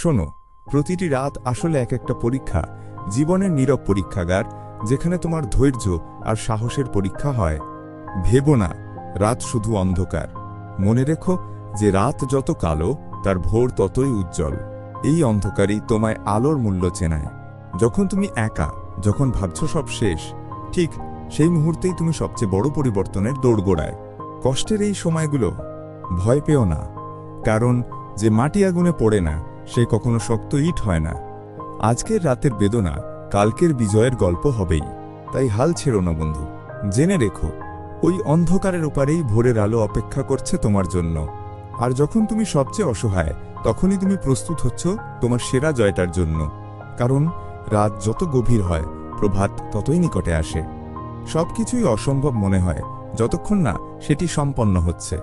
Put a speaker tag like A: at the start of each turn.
A: শোনো, প্রতিটি রাত আসলে এক একটা পরীক্ষা, জীবনের নীরব পরীক্ষাগার, যেখানে তোমার ধৈর্য আর সাহসের পরীক্ষা হয়। ভেবো না রাত শুধু অন্ধকার। মনে রেখো যে রাত যত কালো, তার ভোর ততই উজ্জ্বল। এই অন্ধকারই তোমায় আলোর মূল্য চেনায়। যখন তুমি একা, যখন ভাবছো সব শেষ, ঠিক সেই মুহূর্তেই তুমি সবচেয়ে বড় পরিবর্তনের দৌড়গোড়ায়। কষ্টের এই সময়গুলো ভয় পেও না, কারণ যে মাটি আগুনে পড়ে না সে কখনো শক্ত ইট হয় না। আজকের রাতের বেদনা কালকের বিজয়ের গল্প হবেই। তাই হাল ছেড়ো না বন্ধু। জেনে রেখো, ওই অন্ধকারের ওপারেই ভোরের আলো অপেক্ষা করছে তোমার জন্য। আর যখন তুমি সবচেয়ে অসহায়, তখনই তুমি প্রস্তুত হচ্ছ তোমার সেরা জয়টার জন্য। কারণ রাত যত গভীর হয়, প্রভাত ততই নিকটে আসে। সবকিছুই অসম্ভব মনে হয় যতক্ষণ না সেটি সম্পন্ন হচ্ছে।